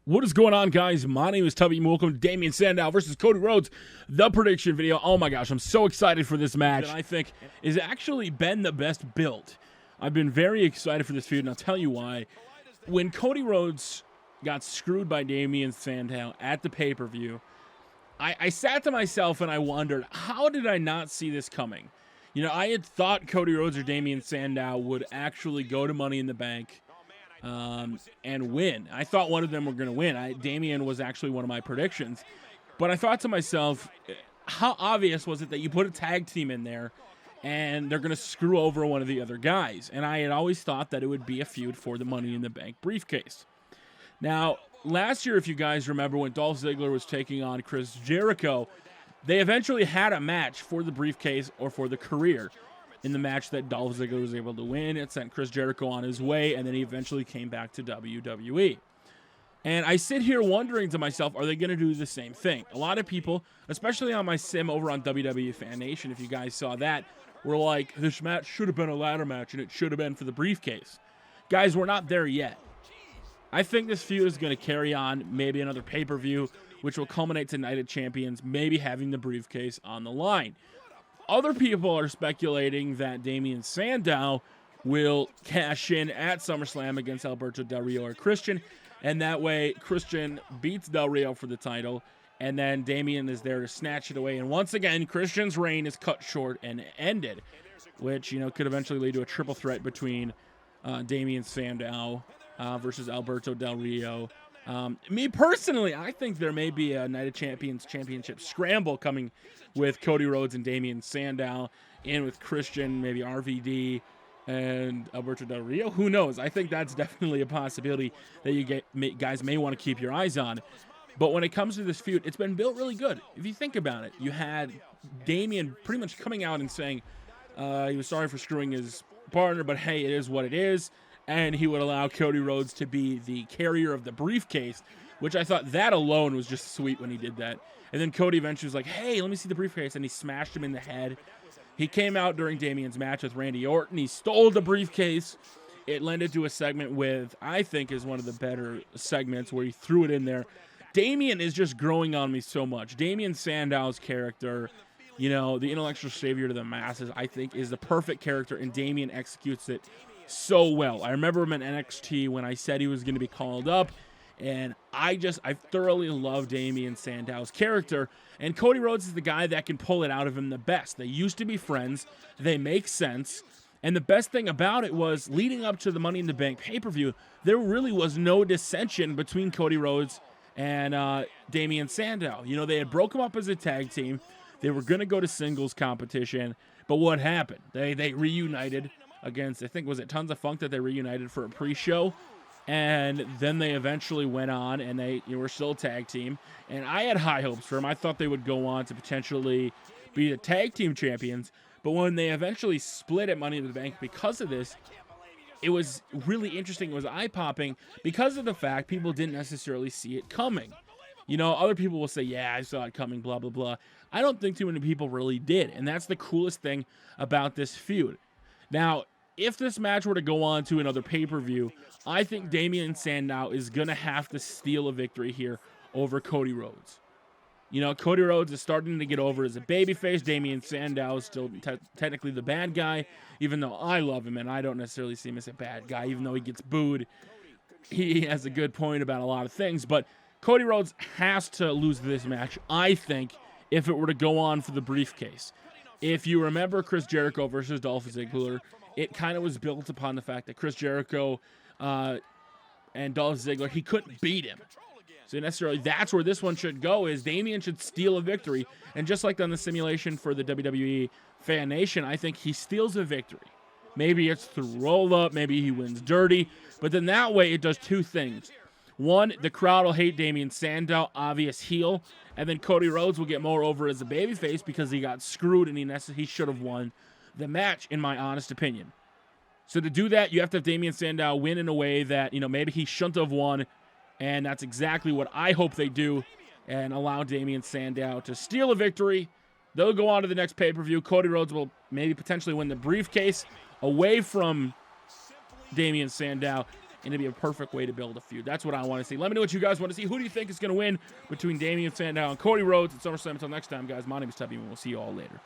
What is going on, guys? My name is Tubby, and welcome to Damien Sandow versus Cody Rhodes, the prediction video. Oh my gosh, I'm so excited for this match. I think is actually been the best built. I've been very excited for this feud, and I'll tell you why. When Cody Rhodes got screwed by Damien Sandow at the pay-per-view, I sat to myself and I wondered, how did I not see this coming? You know, I had thought Cody Rhodes or Damien Sandow would actually go to Money in the Bank and win. I thought one of them were going to win. Damien was actually one of my predictions. But I thought to myself, how obvious was it that you put a tag team in there and they're going to screw over one of the other guys? And I had always thought that it would be a feud for the Money in the Bank briefcase. Now, last year, if you guys remember, when Dolph Ziggler was taking on Chris Jericho, they eventually had a match for the briefcase or for the career. In the match that Dolph Ziggler was able to win, it sent Chris Jericho on his way, and then he eventually came back to WWE. And I sit here wondering to myself, are they going to do the same thing? A lot of people, especially on my sim over on WWE Fan Nation, if you guys saw that, were like, this match should have been a ladder match, and it should have been for the briefcase. Guys, we're not there yet. I think this feud is going to carry on, maybe another pay-per-view, which will culminate to Night of Champions, maybe having the briefcase on the line. Other people are speculating that Damien Sandow will cash in at SummerSlam against Alberto Del Rio or Christian, and that way Christian beats Del Rio for the title, and then Damien is there to snatch it away. And once again, Christian's reign is cut short and ended, which, you know, could eventually lead to a triple threat between Damien Sandow versus Alberto Del Rio. Me personally, I think there may be a Night of Champions championship scramble coming with Cody Rhodes and Damien Sandow, in with Christian, maybe RVD, and Alberto Del Rio. Who knows? I think that's definitely a possibility that you guys may want to keep your eyes on. But when it comes to this feud, it's been built really good. If you think about it, you had Damien pretty much coming out and saying he was sorry for screwing his partner, but hey, it is what it is. And he would allow Cody Rhodes to be the carrier of the briefcase, which I thought that alone was just sweet when he did that. And then Cody eventually was like, hey, let me see the briefcase, and he smashed him in the head. He came out during Damien's match with Randy Orton. He stole the briefcase. It led to a segment with, I think, is one of the better segments where he threw it in there. Damien is just growing on me so much. Damien Sandow's character, you know, the intellectual savior to the masses, I think is the perfect character, and Damien executes it so well. I remember him in NXT when I said he was going to be called up, and I thoroughly love Damien Sandow's character, and Cody Rhodes is the guy that can pull it out of him the best. They used to be friends. They make sense, and the best thing about it was, leading up to the Money in the Bank pay-per-view, there really was no dissension between Cody Rhodes and Damien Sandow. You know, they had broke them up as a tag team. They were going to go to singles competition, but what happened? They reunited against, I think, was it Tons of Funk that they reunited for a pre-show? And then they eventually went on, and they were still a tag team. And I had high hopes for them. I thought they would go on to potentially be the tag team champions. But when they eventually split at Money in the Bank because of this, it was really interesting. It was eye-popping because of the fact people didn't necessarily see it coming. You know, other people will say, yeah, I saw it coming, blah, blah, blah. I don't think too many people really did. And that's the coolest thing about this feud. Now, if this match were to go on to another pay-per-view, I think Damien Sandow is going to have to steal a victory here over Cody Rhodes. You know, Cody Rhodes is starting to get over as a babyface. Damien Sandow is still technically the bad guy, even though I love him, and I don't necessarily see him as a bad guy, even though he gets booed. He has a good point about a lot of things, but Cody Rhodes has to lose this match, I think, if it were to go on for the briefcase. If you remember Chris Jericho versus Dolph Ziggler, it kind of was built upon the fact that Chris Jericho and Dolph Ziggler, he couldn't beat him. So necessarily that's where this one should go, is Damien should steal a victory. And just like on the simulation for the WWE Fan Nation, I think he steals a victory. Maybe it's through roll-up, maybe he wins dirty, but then that way it does two things. One, the crowd will hate Damien Sandow, obvious heel, and then Cody Rhodes will get more over as a babyface because he got screwed and he should have won the match, in my honest opinion. So to do that, you have to have Damien Sandow win in a way that, you know, maybe he shouldn't have won, and that's exactly what I hope they do, and allow Damien Sandow to steal a victory. They'll go on to the next pay-per-view. Cody Rhodes will maybe potentially win the briefcase away from Damien Sandow, and it'd be a perfect way to build a feud. That's what I want to see. Let me know what you guys want to see. Who do you think is going to win between Damien Sandow and Cody Rhodes at SummerSlam? Until next time, guys, my name is Tubby, and we'll see you all later.